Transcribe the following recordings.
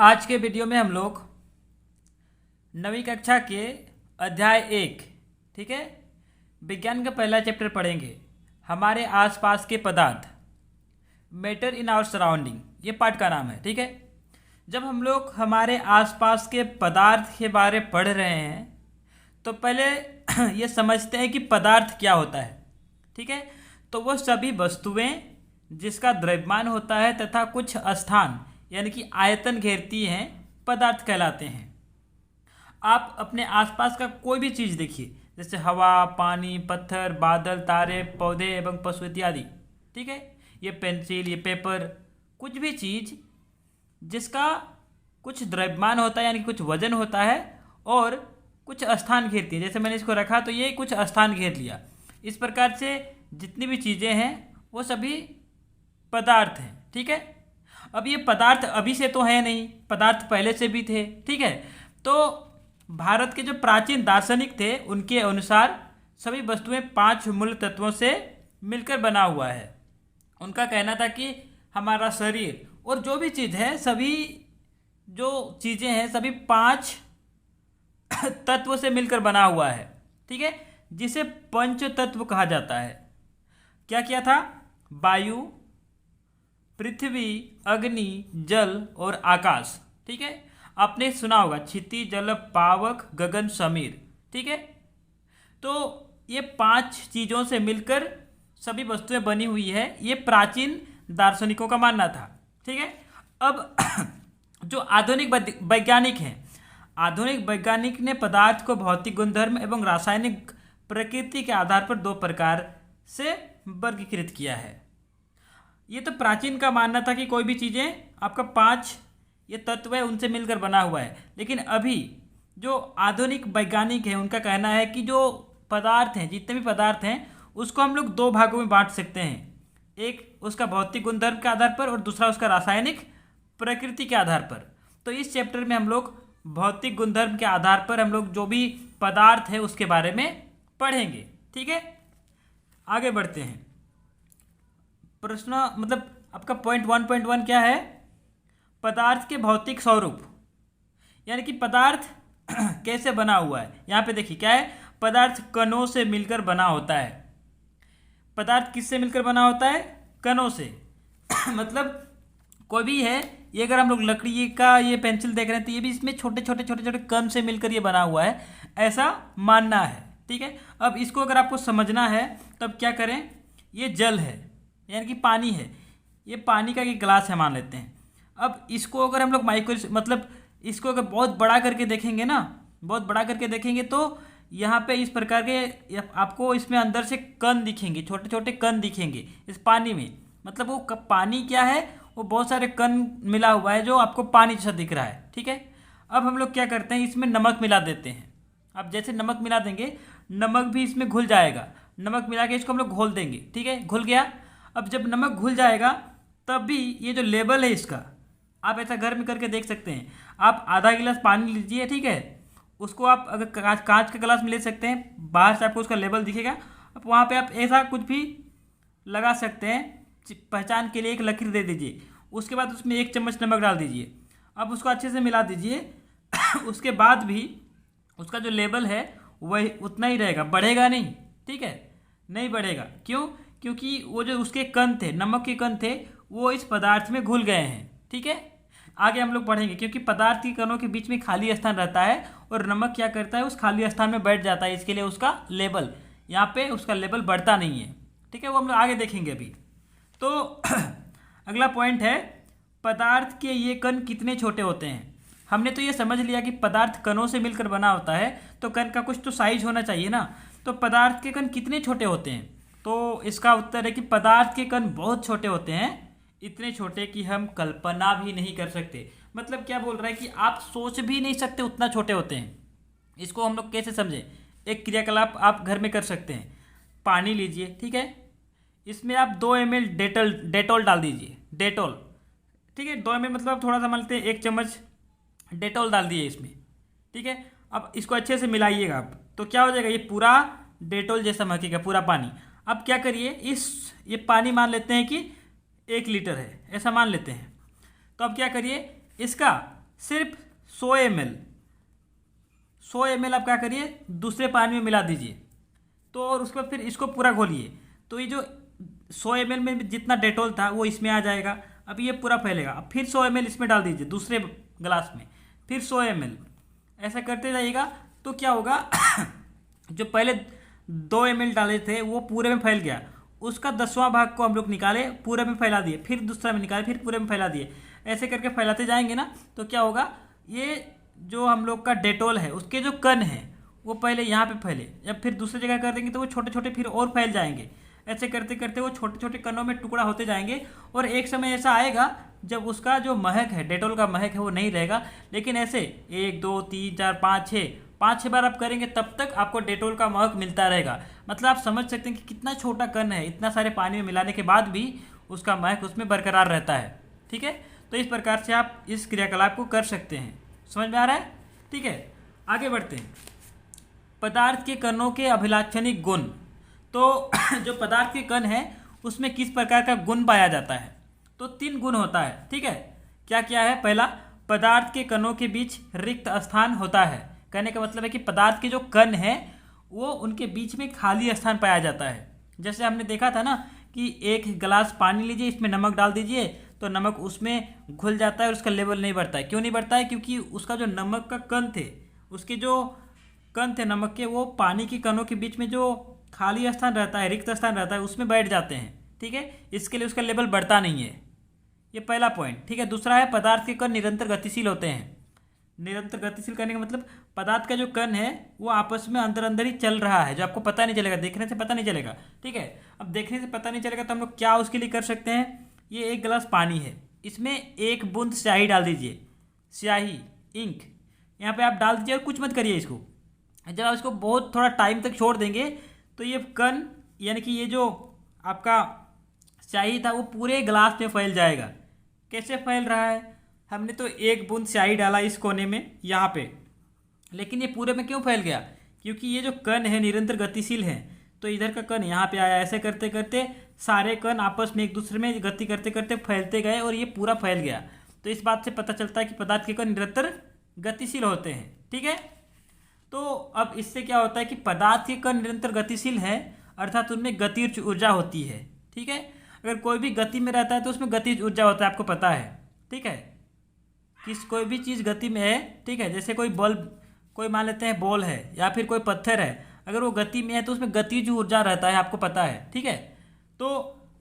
आज के वीडियो में हम लोग नवीं कक्षा के अध्याय 1 ठीक है विज्ञान का पहला चैप्टर पढ़ेंगे। हमारे आसपास के पदार्थ, मैटर इन आवर सराउंडिंग, ये पाठ का नाम है। ठीक है, जब हम लोग हमारे आसपास के पदार्थ के बारे में पढ़ रहे हैं तो पहले ये समझते हैं कि पदार्थ क्या होता है। ठीक है, तो वो सभी वस्तुएं जिसका द्रव्यमान होता है तथा कुछ स्थान यानी कि आयतन घेरती हैं पदार्थ कहलाते हैं। आप अपने आसपास का कोई भी चीज़ देखिए, जैसे हवा, पानी, पत्थर, बादल, तारे, पौधे एवं पशु इत्यादि। ठीक है, ये पेंसिल, ये पेपर, कुछ भी चीज़ जिसका कुछ द्रव्यमान होता है यानी कि कुछ वजन होता है और कुछ स्थान घेरती है। जैसे मैंने इसको रखा तो ये कुछ स्थान घेर लिया। इस प्रकार से जितनी भी चीज़ें हैं वो सभी पदार्थ हैं। ठीक है, अब ये पदार्थ अभी से तो है नहीं, पदार्थ पहले से भी थे। ठीक है, तो भारत के जो प्राचीन दार्शनिक थे उनके अनुसार सभी वस्तुएं 5 मूल तत्वों से मिलकर बना हुआ है। उनका कहना था कि हमारा शरीर और जो भी चीज़ है, सभी जो चीज़ें हैं सभी 5 तत्व से मिलकर बना हुआ है। ठीक है, जिसे पंच तत्व कहा जाता है। क्या क्या था? वायु, पृथ्वी, अग्नि, जल और आकाश। ठीक है, आपने सुना होगा क्षिति, जल, पावक, गगन, समीर। ठीक है, तो ये 5 चीज़ों से मिलकर सभी वस्तुएं बनी हुई है, ये प्राचीन दार्शनिकों का मानना था। ठीक है, अब जो आधुनिक वैज्ञानिक हैं, आधुनिक वैज्ञानिक ने पदार्थ को भौतिक गुणधर्म एवं रासायनिक प्रकृति के आधार पर 2 प्रकार से वर्गीकृत किया है। ये तो प्राचीन का मानना था कि कोई भी चीज़ें आपका 5 ये तत्व है उनसे मिलकर बना हुआ है। लेकिन अभी जो आधुनिक वैज्ञानिक हैं उनका कहना है कि जो पदार्थ हैं, जितने भी पदार्थ हैं, उसको हम लोग 2 भागों में बांट सकते हैं। एक उसका भौतिक गुणधर्म के आधार पर और दूसरा उसका रासायनिक प्रकृति के आधार पर। तो इस चैप्टर में हम लोग भौतिक गुणधर्म के आधार पर हम लोग जो भी पदार्थ है उसके बारे में पढ़ेंगे। ठीक है, आगे बढ़ते हैं। प्रश्न मतलब आपका पॉइंट 1.1 क्या है? पदार्थ के भौतिक स्वरूप, यानी कि पदार्थ कैसे बना हुआ है। यहाँ पे देखिए क्या है, पदार्थ कणों से मिलकर बना होता है। पदार्थ किससे मिलकर बना होता है? कणों से मतलब कोई भी है, ये अगर हम लोग लकड़ी का ये पेंसिल देख रहे हैं तो ये भी इसमें छोटे छोटे कण से मिलकर ये बना हुआ है, ऐसा मानना है। ठीक है, अब इसको अगर आपको समझना है तब क्या करें, ये जल है यानी कि पानी है, ये पानी का एक गिलास है मान लेते हैं। अब इसको अगर हम लोग मतलब इसको अगर बहुत बड़ा करके देखेंगे ना, बहुत बड़ा करके देखेंगे तो यहाँ पे इस प्रकार के आपको इसमें अंदर से कण दिखेंगे, छोटे छोटे कण दिखेंगे इस पानी में। मतलब वो पानी क्या है, वो बहुत सारे कण मिला हुआ है जो आपको पानी जैसा दिख रहा है। ठीक है, अब हम लोग क्या करते हैं, इसमें नमक मिला देते हैं। अब जैसे नमक मिला देंगे, नमक भी इसमें घुल जाएगा। नमक मिला के इसको हम लोग घोल देंगे। ठीक है, घुल गया। अब जब नमक घुल जाएगा तब भी ये जो लेवल है इसका, आप ऐसा घर में करके देख सकते हैं। आप आधा गिलास पानी लीजिए, ठीक है, उसको आप अगर कांच के गिलास में ले सकते हैं, बाहर से आपको उसका लेवल दिखेगा। अब वहाँ पे आप ऐसा कुछ भी लगा सकते हैं, पहचान के लिए एक लकीर दे दीजिए। उसके बाद उसमें 1 चम्मच नमक डाल दीजिए। अब उसको अच्छे से मिला दीजिए उसके बाद भी उसका जो लेवल है वही उतना ही रहेगा, बढ़ेगा नहीं। ठीक है, नहीं बढ़ेगा। क्यों? क्योंकि वो जो उसके कण थे, नमक के कण थे, वो इस पदार्थ में घुल गए हैं। ठीक है, आगे हम लोग पढ़ेंगे। क्योंकि पदार्थ के कणों के बीच में खाली स्थान रहता है और नमक क्या करता है, उस खाली स्थान में बैठ जाता है। इसके लिए उसका लेवल, यहाँ पे उसका लेवल बढ़ता नहीं है। ठीक है, वो हम लोग आगे देखेंगे अभी। तो अगला पॉइंट है, पदार्थ के ये कण कितने छोटे होते हैं। हमने तो ये समझ लिया कि पदार्थ कणों से मिलकर बना होता है, तो कण का कुछ तो साइज होना चाहिए ना। तो पदार्थ के कण कितने छोटे होते हैं? तो इसका उत्तर है कि पदार्थ के कण बहुत छोटे होते हैं, इतने छोटे कि हम कल्पना भी नहीं कर सकते। मतलब क्या बोल रहा है कि आप सोच भी नहीं सकते, उतना छोटे होते हैं। इसको हम लोग कैसे समझें? एक क्रियाकलाप आप घर में कर सकते हैं। पानी लीजिए, ठीक है, इसमें आप 2 ml डेटॉल डाल दीजिए। डेटॉल, ठीक है, 2 ml मतलब थोड़ा सा मानते हैं 1 चम्मच डेटॉल डाल दिए इसमें। ठीक है, अब इसको अच्छे से मिलाइएगा आप, तो क्या हो जाएगा, ये पूरा डेटॉल जैसा महकेगा पूरा पानी। अब क्या करिए, ये पानी मान लेते हैं कि 1 लीटर है, ऐसा मान लेते हैं। तो अब क्या करिए, इसका सिर्फ 100 ml आप क्या करिए दूसरे पानी में मिला दीजिए। तो और उसके बाद फिर इसको पूरा घोलिए। तो ये जो 100 ml में जितना डेटॉल था वो इसमें आ जाएगा। अब ये पूरा फैलेगा। अब फिर 100 ml इसमें डाल दीजिए दूसरे ग्लास में, फिर 100 ml, ऐसा करते जाइएगा। तो क्या होगा जो पहले 2 ml डाले थे वो पूरे में फैल गया, उसका 10वां भाग को हम लोग निकाले, पूरे में फैला दिए, फिर दूसरा में निकाले, फिर पूरे में फैला दिए। ऐसे करके फैलाते जाएंगे ना तो क्या होगा, ये जो हम लोग का डेटॉल है उसके जो कण हैं वो पहले यहाँ पे फैले, जब फिर दूसरी जगह कर देंगे तो वो छोटे छोटे फिर और फैल जाएंगे। ऐसे करते करते वो छोटे छोटे कणों में टुकड़ा होते जाएंगे और एक समय ऐसा आएगा जब उसका जो महक है, डेटॉल का महक है, वो नहीं रहेगा। लेकिन ऐसे 1 2 3 4 5 6 5-6 बार आप करेंगे तब तक आपको डेटॉल का महक मिलता रहेगा। मतलब आप समझ सकते हैं कि कितना छोटा कण है, इतना सारे पानी में मिलाने के बाद भी उसका महक उसमें बरकरार रहता है। ठीक है, तो इस प्रकार से आप इस क्रियाकलाप को कर सकते हैं। समझ में आ रहा है? ठीक है, आगे बढ़ते हैं। पदार्थ के कणों के अभिलाक्षणिक गुण। तो जो पदार्थ के कण है उसमें किस प्रकार का गुण पाया जाता है? तो 3 गुण होता है। ठीक है, क्या क्या है? पहला, पदार्थ के कणों के बीच रिक्त स्थान होता है। कहने का मतलब है कि पदार्थ के जो कण हैं वो उनके बीच में खाली स्थान पाया जाता है। जैसे हमने देखा था ना कि एक गिलास पानी लीजिए, इसमें नमक डाल दीजिए तो नमक उसमें घुल जाता है और उसका लेवल नहीं बढ़ता है। क्यों नहीं बढ़ता है? क्योंकि उसका जो नमक का कण थे, उसके जो कण थे नमक के, वो पानी के कणों के बीच में जो खाली स्थान रहता है, रिक्त स्थान रहता है, उसमें बैठ जाते हैं। ठीक है, इसके लिए उसका लेवल बढ़ता नहीं है। ये पहला पॉइंट। ठीक है, दूसरा है पदार्थ के कण निरंतर गतिशील होते हैं। निरंतर गतिशील करने का मतलब पदार्थ का जो कण है वो आपस में अंदर अंदर ही चल रहा है, जो आपको पता नहीं चलेगा, देखने से पता नहीं चलेगा। ठीक है, अब देखने से पता नहीं चलेगा तो हम लोग क्या उसके लिए कर सकते हैं? ये एक गिलास पानी है, इसमें 1 बूंद स्याही डाल दीजिए। स्याही, इंक यहाँ पे आप डाल दीजिए और कुछ मत करिए इसको। जब आप इसको बहुत थोड़ा टाइम तक छोड़ देंगे तो ये कण यानी कि ये जो आपका स्याही था वो पूरे गिलास में फैल जाएगा। कैसे फैल रहा है? हमने तो 1 बूंद स्याही डाला इस कोने में यहाँ पे, लेकिन ये पूरे में क्यों फैल गया? क्योंकि ये जो कण है निरंतर गतिशील है, तो इधर का कण यहाँ पे आया। ऐसे करते करते सारे कण आपस में एक दूसरे में गति करते करते फैलते गए और ये पूरा फैल गया। तो इस बात से पता चलता है कि पदार्थ के कण निरंतर गतिशील होते हैं। ठीक है, तो अब इससे क्या होता है कि पदार्थ के कण निरंतर गतिशील है, अर्थात उनमें गतिज ऊर्जा होती है। ठीक है, अगर कोई भी गति में रहता है तो उसमें गतिज ऊर्जा होता है, आपको पता है। ठीक है, कोई भी चीज़ गति में है, ठीक है, जैसे कोई बल्ब, कोई मान लेते हैं बॉल है या फिर कोई पत्थर है, अगर वो गति में है तो उसमें गतिज ऊर्जा रहता है, आपको पता है। ठीक है, तो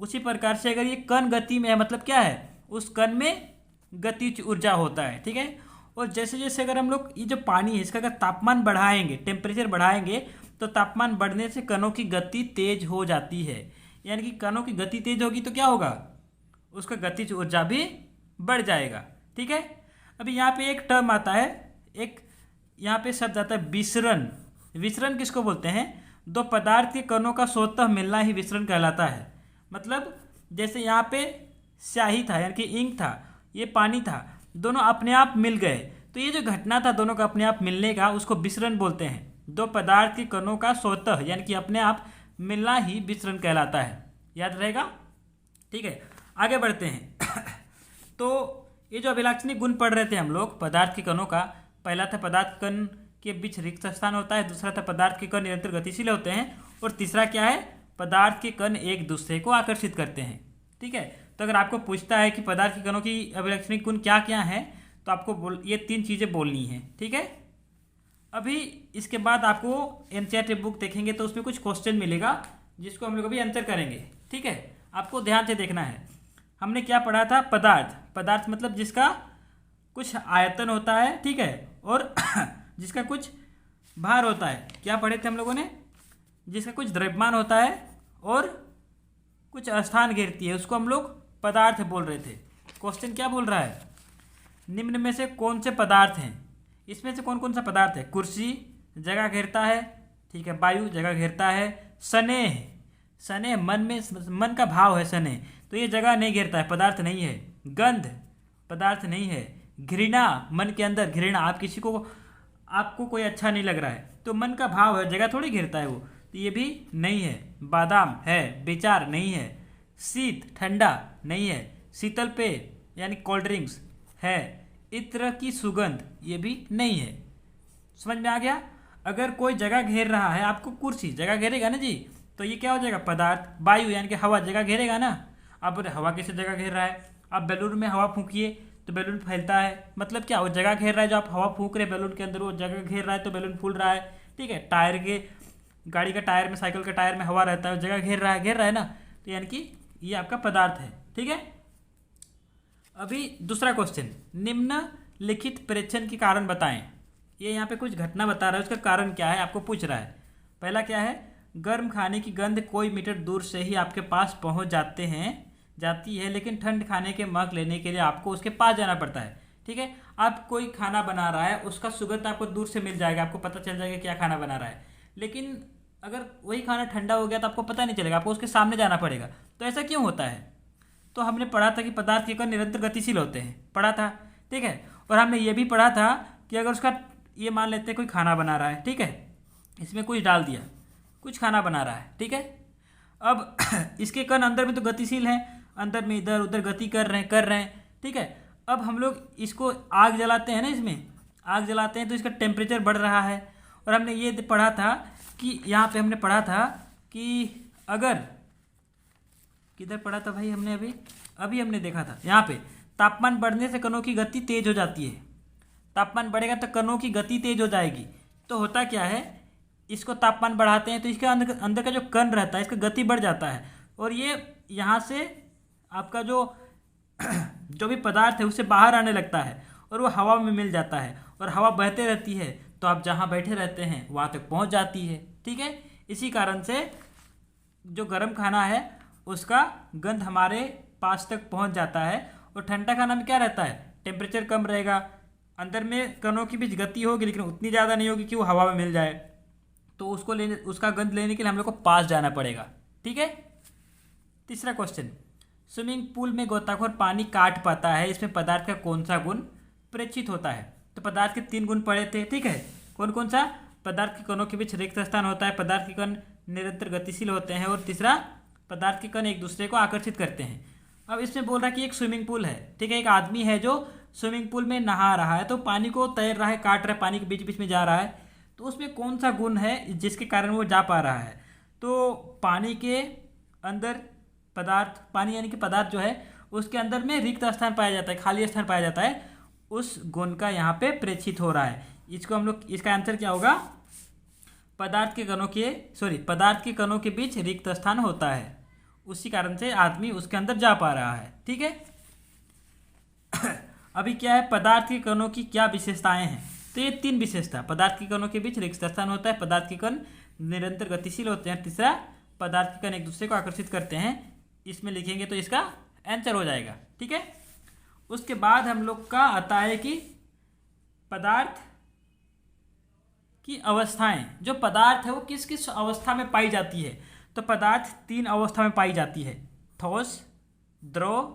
उसी प्रकार से अगर ये कण गति में है मतलब क्या है? उस कण में गतिज ऊर्जा होता है। ठीक है, और जैसे जैसे अगर हम लोग ये जो पानी है इसका अगर तापमान बढ़ाएंगे, टेम्परेचर बढ़ाएंगे, तो तापमान बढ़ने से कणों की गति तेज हो जाती है। यानी कि कणों की गति तेज होगी तो क्या होगा? उसका गतिज ऊर्जा भी बढ़ जाएगा। ठीक है, अभी यहाँ पे एक टर्म आता है, एक यहाँ पे शब्द आता है विसरण। विसरण किसको बोलते हैं? 2 पदार्थ के कणों का स्वतः मिलना ही विसरण कहलाता है। मतलब जैसे यहाँ पे स्याही था यानी कि इंक था, ये पानी था, दोनों अपने आप मिल गए, तो ये जो घटना था दोनों का अपने आप मिलने का, उसको विसरण बोलते हैं। 2 पदार्थ के कणों का स्वतः यानी कि अपने आप मिलना ही विसरण कहलाता है। याद रहेगा? ठीक है, आगे बढ़ते हैं। तो ये जो अभिलाक्षणिक गुण पढ़ रहे थे हम लोग पदार्थ के कणों का, पहला था पदार्थ कण के बीच रिक्त स्थान होता है, दूसरा था पदार्थ के कण निरंतर गतिशील होते हैं, और तीसरा क्या है? पदार्थ के कण एक दूसरे को आकर्षित करते हैं। ठीक है, तो अगर आपको पूछता है कि पदार्थ के कणों की अभिलाक्षणिक गुण क्या क्या है, तो आपको ये 3 चीज़ें बोलनी है। ठीक है, अभी इसके बाद आपको एनसीईआरटी बुक देखेंगे तो उसमें कुछ क्वेश्चन मिलेगा जिसको हम लोग अभी आंसर करेंगे। ठीक है, आपको ध्यान से देखना है। हमने क्या पढ़ा था? पदार्थ। पदार्थ मतलब जिसका कुछ आयतन होता है, ठीक है, और जिसका कुछ भार होता है। क्या पढ़े थे हम लोगों ने? जिसका कुछ द्रव्यमान होता है और कुछ स्थान घेरती है, उसको हम लोग पदार्थ बोल रहे थे। क्वेश्चन क्या बोल रहा है? निम्न में से कौन से पदार्थ हैं? इसमें से कौन कौन सा पदार्थ है? कुर्सी जगह घेरता है, ठीक है, वायु जगह घेरता है, स्नेह, स्नेह मन का भाव है स्नेह, तो ये जगह नहीं घेरता है, पदार्थ नहीं है। गंध पदार्थ नहीं है। घृणा, मन के अंदर घृणा, आप किसी को, आपको कोई अच्छा नहीं लग रहा है तो मन का भाव है, जगह थोड़ी घेरता है वो, तो ये भी नहीं है। बादाम है, विचार नहीं है। शीत ठंडा नहीं है। शीतल पेय यानी कोल्ड ड्रिंक्स है, इत्र की सुगंध, ये भी नहीं है। समझ में आ गया? अगर कोई जगह घेर रहा है आपको, कुर्सी जगह घेरेगा ना जी, तो ये क्या हो जाएगा? पदार्थ। वायु यानी कि हवा जगह घेरेगा ना। आप बोले हवा किसे जगह घेर रहा है? आप बैलून में हवा फूंकिए तो बैलून फैलता है, मतलब क्या? वो जगह घेर रहा है। जो आप हवा फूंक रहे हैं बैलून के अंदर, वो जगह घेर रहा है तो बैलून फूल रहा है। ठीक है, टायर के, गाड़ी का टायर में, साइकिल के टायर में हवा रहता है, जगह घेर रहा है ना, तो यानी कि ये आपका पदार्थ है। ठीक है, अभी दूसरा क्वेश्चन, निम्नलिखित परीक्षण के कारण बताएं। ये यहाँ पे कुछ घटना बता रहा है, उसका कारण क्या है आपको पूछ रहा है। पहला क्या है? गर्म खाने की गंध कोई मीटर दूर से ही आपके पास पहुँच जाती है, लेकिन ठंड खाने के मग लेने के लिए आपको उसके पास जाना पड़ता है। ठीक है, आप कोई खाना बना रहा है, उसका सुगंध आपको दूर से मिल जाएगा, आपको पता चल जाएगा क्या खाना बना रहा है। लेकिन अगर वही खाना ठंडा हो गया तो आपको पता नहीं चलेगा, आपको उसके सामने जाना पड़ेगा। तो ऐसा क्यों होता है? तो हमने पढ़ा था कि पदार्थ के कण निरंतर गतिशील होते हैं, पढ़ा था। ठीक है, और हमने ये भी पढ़ा था कि अगर उसका, ये मान लेते हैं कोई खाना बना रहा है, ठीक है, इसमें कुछ डाल दिया, कुछ खाना बना रहा है, ठीक है। अब इसके कण अंदर में तो गतिशील हैं, अंदर में इधर उधर गति कर रहे हैं, ठीक है। अब हम लोग इसको आग जलाते हैं ना, इसमें आग जलाते हैं तो इसका टेम्परेचर बढ़ रहा है। और हमने ये पढ़ा था कि यहाँ पे हमने पढ़ा था कि अगर, किधर पढ़ा था भाई हमने? अभी हमने देखा था यहाँ पे, तापमान बढ़ने से कणों की गति तेज हो जाती है। तापमान बढ़ेगा तो कणों की गति तेज हो जाएगी। तो होता क्या है, इसको तापमान बढ़ाते हैं तो इसके अंदर का जो कण रहता है, इसका गति बढ़ जाता है, और ये यहाँ से आपका जो भी पदार्थ है उससे बाहर आने लगता है, और वो हवा में मिल जाता है, और हवा बहते रहती है, तो आप जहाँ बैठे रहते हैं वहाँ तक पहुँच जाती है। ठीक है, इसी कारण से जो गर्म खाना है उसका गंध हमारे पास तक पहुँच जाता है। और ठंडा खाना में क्या रहता है, टेम्परेचर कम रहेगा, अंदर में कणों की भी गति होगी लेकिन उतनी ज़्यादा नहीं होगी कि वो हवा में मिल जाए, तो उसका गंध लेने के लिए हम लोग को पास जाना पड़ेगा। ठीक है, तीसरा क्वेश्चन, स्विमिंग पूल में गोताखोर पानी काट पाता है, इसमें पदार्थ का कौन सा गुण प्रेक्षित होता है? तो पदार्थ के 3 गुण पढ़े थे, ठीक है। कौन कौन सा? पदार्थ के कणों के बीच रिक्त स्थान होता है, पदार्थ के कण निरंतर गतिशील होते हैं, और तीसरा, पदार्थ के कण एक दूसरे को आकर्षित करते हैं। अब इसमें बोल रहा है कि एक स्विमिंग पूल है, ठीक है, एक आदमी है जो स्विमिंग पूल में नहा रहा है, तो पानी को तैर रहा है, काट रहा है, पानी के बीच बीच में जा रहा है, तो उसमें कौन सा गुण है जिसके कारण वो जा पा रहा है? तो पानी के अंदर पदार्थ, पानी यानी कि पदार्थ जो है उसके अंदर में रिक्त स्थान पाया जाता है, खाली स्थान पाया जाता है, उस गुण का यहाँ पे प्रेक्षित हो रहा है। इसको हम लोग, इसका आंसर क्या होगा? पदार्थ के कणों के बीच रिक्त स्थान होता है, उसी कारण से आदमी उसके अंदर जा पा रहा है। ठीक है, अभी क्या है, पदार्थ के कणों की क्या विशेषताएं हैं? तो ये 3 विशेषता, पदार्थ के कणों के बीच रिक्त स्थान होता है, पदार्थ के कण निरंतर गतिशील होते हैं, तीसरा, पदार्थ के कण एक दूसरे को आकर्षित करते हैं। इसमें लिखेंगे तो इसका आंसर हो जाएगा। ठीक है, उसके बाद हम लोग का आता है कि पदार्थ की अवस्थाएं, जो पदार्थ है वो किस किस अवस्था में पाई जाती है? तो पदार्थ 3 अवस्था में पाई जाती है, ठोस, द्रव,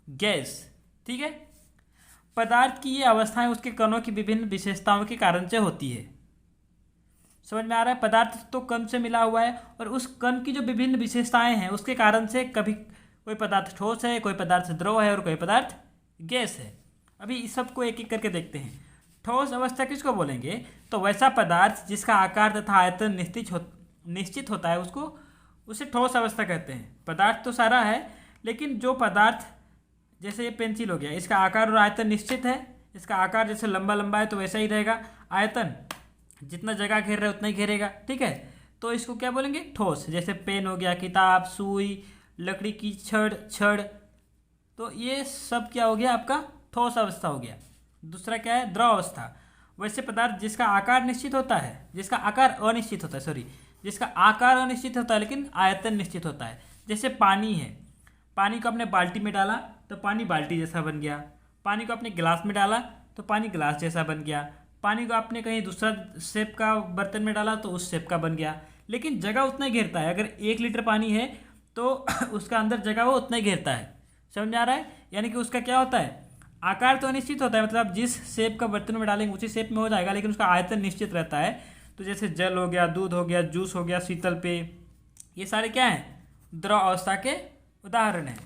गैस। ठीक है, पदार्थ की ये अवस्थाएं उसके कणों की विभिन्न विशेषताओं के कारण से होती है। समझ में आ रहा है? पदार्थ तो कण से मिला हुआ है, और उस कण की जो विभिन्न विशेषताएं हैं उसके कारण से कभी कोई पदार्थ ठोस है, कोई पदार्थ द्रव है, और कोई पदार्थ गैस है। अभी इस सबको एक एक करके देखते हैं। ठोस अवस्था किसको बोलेंगे? तो वैसा पदार्थ जिसका आकार तथा आयतन निश्चित होता है उसे ठोस अवस्था कहते हैं। पदार्थ तो सारा है, लेकिन जो पदार्थ, जैसे ये पेंसिल हो गया, इसका आकार और आयतन निश्चित है, इसका आकार जैसे लंबा लंबा है तो वैसा ही रहेगा, आयतन जितना जगह घेर रहे उतना ही घेरेगा। ठीक है, तो इसको क्या बोलेंगे? ठोस। जैसे पेन हो गया, किताब, सुई, लकड़ी की छड़, तो ये सब क्या हो गया आपका? ठोस अवस्था हो गया। दूसरा क्या है? द्रव अवस्था। वैसे पदार्थ जिसका आकार निश्चित होता है, जिसका आकार अनिश्चित होता है लेकिन आयतन निश्चित होता है। जैसे पानी है, पानी को आपने बाल्टी में डाला तो पानी बाल्टी जैसा बन गया, पानी को आपने गिलास में डाला तो पानी गिलास जैसा बन गया, पानी को आपने कहीं दूसरा शेप का बर्तन में डाला तो उस शेप का बन गया, लेकिन जगह उतना ही घेरता है। अगर 1 लीटर पानी है तो उसका अंदर जगह वो उतना ही घेरता है। समझ में आ रहा है? यानी कि उसका क्या होता है? आकार तो अनिश्चित होता है, मतलब जिस शेप का बर्तन में डालेंगे उसी शेप में हो जाएगा, लेकिन उसका आयतन निश्चित रहता है। तो जैसे जल हो गया, दूध हो गया, जूस हो गया, शीतल पेय, ये सारे क्या हैं? द्रव अवस्था के उदाहरण हैं।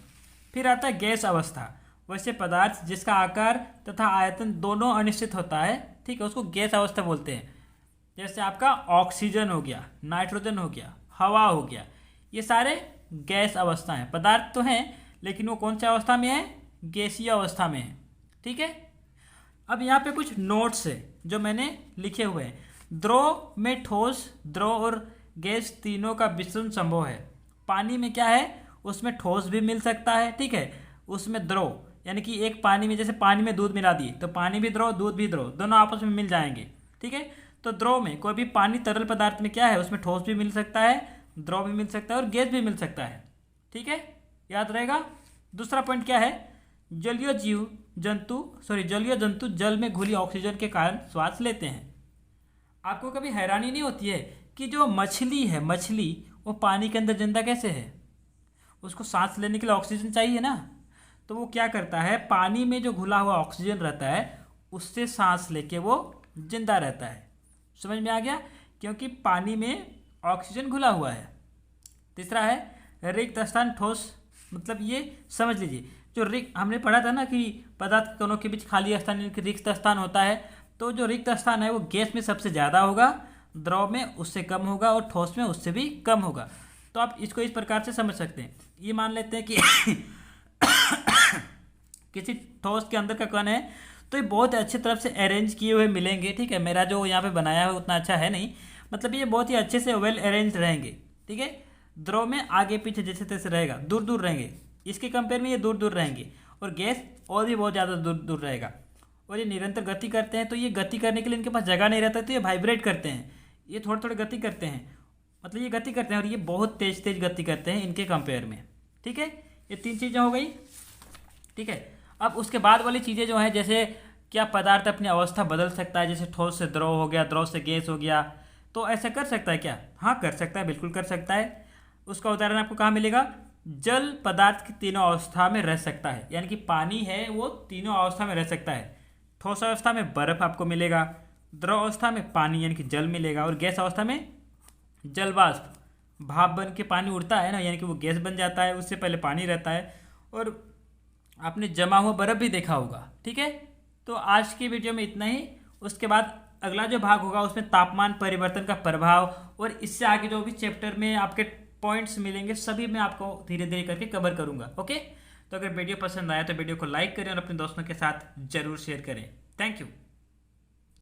फिर आता है गैस अवस्था। वैसे पदार्थ जिसका आकार तथा आयतन दोनों अनिश्चित होता है, ठीक है, उसको गैस अवस्था बोलते हैं। जैसे आपका ऑक्सीजन हो गया, नाइट्रोजन हो गया, हवा हो गया, ये सारे गैस अवस्था हैं। पदार्थ तो हैं लेकिन वो कौन सी अवस्था में है? गैसीय अवस्था में है। ठीक है, अब यहाँ पे कुछ नोट्स है जो मैंने लिखे हुए हैं। द्रव में ठोस, द्रव और गैस तीनों का मिश्रण संभव है। पानी में क्या है? उसमें ठोस भी मिल सकता है, ठीक है, उसमें द्रव, यानी कि एक पानी में, जैसे पानी में दूध मिला दिए तो पानी भी द्रव, दूध भी द्रव, दोनों आपस में मिल जाएंगे। ठीक है, तो द्रव में कोई भी पानी तरल पदार्थ में क्या है? उसमें ठोस भी मिल सकता है, द्रव भी मिल सकता है और गैस भी मिल सकता है। ठीक है, याद रहेगा। दूसरा पॉइंट क्या है? जलीय जंतु जल में घुली ऑक्सीजन के कारण श्वास लेते हैं। आपको कभी हैरानी नहीं होती है कि जो मछली है, मछली वो पानी के अंदर जिंदा कैसे है? उसको सांस लेने के लिए ऑक्सीजन चाहिए ना, तो वो क्या करता है, पानी में जो घुला हुआ ऑक्सीजन रहता है उससे सांस लेके वो जिंदा रहता है। समझ में आ गया? क्योंकि पानी में ऑक्सीजन घुला हुआ है। तीसरा है रिक्त स्थान ठोस, मतलब ये समझ लीजिए, जो रिक्त हमने पढ़ा था ना कि पदार्थ कणों के बीच खाली स्थान यानी कि रिक्त स्थान होता है, तो जो रिक्त स्थान है वो गैस में सबसे ज़्यादा होगा, द्रव में उससे कम होगा और ठोस में उससे भी कम होगा। तो आप इसको इस प्रकार से समझ सकते हैं। ये मान लेते हैं कि किसी ठोस के अंदर का कण है तो ये बहुत अच्छी तरफ से अरेंज किए हुए मिलेंगे। ठीक है, मेरा जो यहाँ पे बनाया है उतना अच्छा है नहीं, मतलब ये बहुत ही अच्छे से वेल अरेंज रहेंगे। ठीक है, द्रव में आगे पीछे जैसे तैसे रहेगा, दूर दूर रहेंगे, इसके कंपेयर में ये दूर दूर रहेंगे, और गैस और भी बहुत ज़्यादा दूर दूर रहेगा। और ये निरंतर गति करते हैं, तो ये गति करने के लिए इनके पास जगह नहीं रहता, तो ये वाइब्रेट करते हैं, ये थोड़े थोड़े गति करते हैं, मतलब ये गति करते हैं और ये बहुत तेज तेज गति करते हैं इनके कंपेयर में। ठीक है, ये तीन चीज़ें हो गई। ठीक है, अब उसके बाद वाली चीज़ें जो हैं, जैसे क्या पदार्थ अपनी अवस्था बदल सकता है, जैसे ठोस से द्रव हो गया, द्रव से गैस हो गया, तो ऐसा कर सकता है क्या? हाँ कर सकता है, बिल्कुल कर सकता है। उसका उदाहरण आपको कहाँ मिलेगा? जल पदार्थ की तीनों अवस्था में रह सकता है, यानी कि पानी है वो तीनों अवस्था में रह सकता है। ठोस अवस्था में बर्फ आपको मिलेगा, द्रव अवस्था में पानी यानी कि जल मिलेगा, और गैस अवस्था में जल वाष्प, भाप बन के पानी उड़ता है ना, यानी कि वो गैस बन जाता है, उससे पहले पानी रहता है, और आपने जमा हुआ बर्फ भी देखा होगा। ठीक है, तो आज की वीडियो में इतना ही। उसके बाद अगला जो भाग होगा उसमें तापमान परिवर्तन का प्रभाव, और इससे आगे जो भी चैप्टर में आपके पॉइंट्स मिलेंगे सभी मैं आपको धीरे धीरे करके कवर करूंगा। ओके, तो अगर वीडियो पसंद आया तो वीडियो को लाइक करें और अपने दोस्तों के साथ जरूर शेयर करें। Thank you.